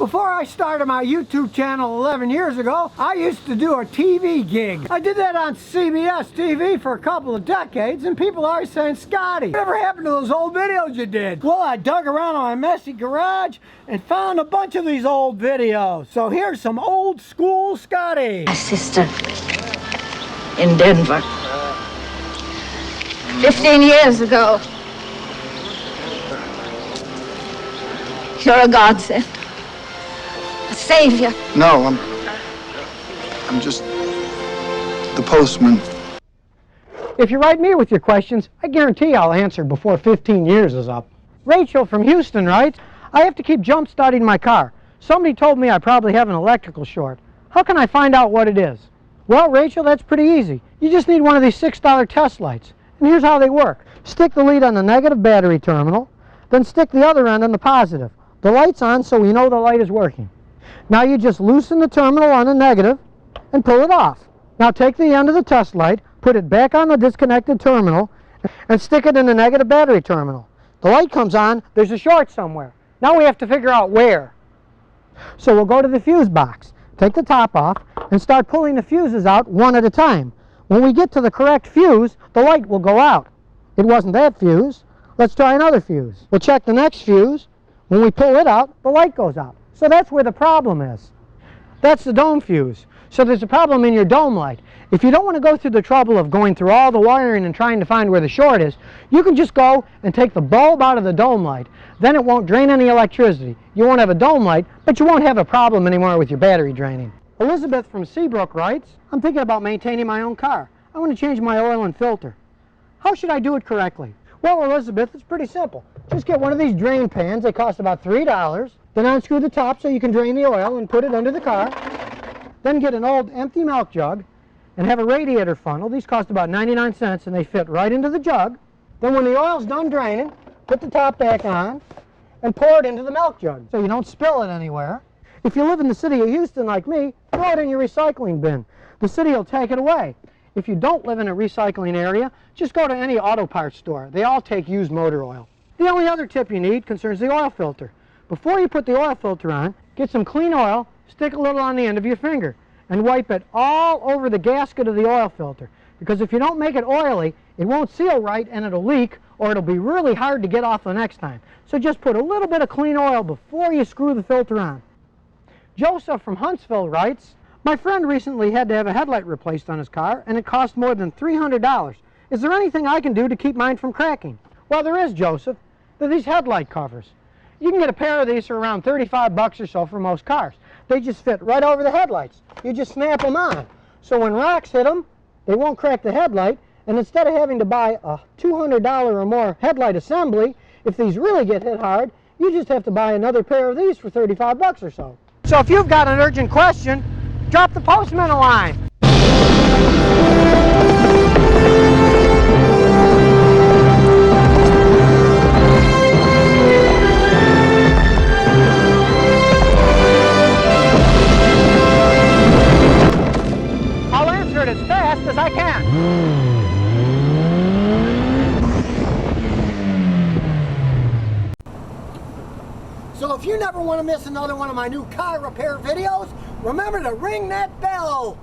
Before I started my YouTube channel 11 years ago, I used to do a TV gig. I did that on CBS TV for a couple of decades, and people are always saying, Scotty, whatever happened to those old videos you did? Well, I dug around in my messy garage and found a bunch of these old videos. So here's some old school Scotty. My sister in Denver. 15 years ago. You're a godsend. A savior. No, I'm just the postman. If you write me with your questions, I guarantee I'll answer before 15 years is up. Rachel from Houston writes, I have to keep jump starting my car. Somebody told me I probably have an electrical short. How can I find out what it is? Well, Rachel, that's pretty easy. You just need one of these $6 test lights. And here's how they work. Stick the lead on the negative battery terminal, then stick the other end on the positive. The light's on, so we know the light is working. Now you just loosen the terminal on the negative and pull it off. Now take the end of the test light, put it back on the disconnected terminal, and stick it in the negative battery terminal. The light comes on, there's a short somewhere. Now we have to figure out where. So we'll go to the fuse box, take the top off, and start pulling the fuses out one at a time. When we get to the correct fuse, the light will go out. It wasn't that fuse. Let's try another fuse. We'll check the next fuse. When we pull it out, the light goes out. So that's where the problem is. That's the dome fuse. So there's a problem in your dome light. If you don't want to go through the trouble of going through all the wiring and trying to find where the short is, you can just go and take the bulb out of the dome light. Then it won't drain any electricity. You won't have a dome light, but you won't have a problem anymore with your battery draining. Elizabeth from Seabrook writes, I'm thinking about maintaining my own car. I want to change my oil and filter. How should I do it correctly? Well, Elizabeth, it's pretty simple. Just get one of these drain pans. They cost about $3. Then unscrew the top so you can drain the oil and put it under the car. Then get an old empty milk jug and have a radiator funnel. These cost about 99 cents and they fit right into the jug. Then when the oil's done draining, put the top back on and pour it into the milk jug so you don't spill it anywhere. If you live in the city of Houston like me, throw it in your recycling bin. The city will take it away. If you don't live in a recycling area, just go to any auto parts store. They all take used motor oil. The only other tip you need concerns the oil filter. Before you put the oil filter on, get some clean oil, stick a little on the end of your finger, and wipe it all over the gasket of the oil filter. Because if you don't make it oily, it won't seal right and it'll leak, or it'll be really hard to get off the next time. So just put a little bit of clean oil before you screw the filter on. Joseph from Huntsville writes, my friend recently had to have a headlight replaced on his car, and it cost more than $300. Is there anything I can do to keep mine from cracking? Well, there is, Joseph. They're these headlight covers. You can get a pair of these for around 35 bucks or so for most cars. They just fit right over the headlights. You just snap them on. So when rocks hit them, they won't crack the headlight, and instead of having to buy a $200 or more headlight assembly, if these really get hit hard, you just have to buy another pair of these for 35 bucks or so. So if you've got an urgent question, drop the postman a line. I'll answer it as fast as I can. So if you never want to miss another one of my new car repair videos, remember to ring that bell.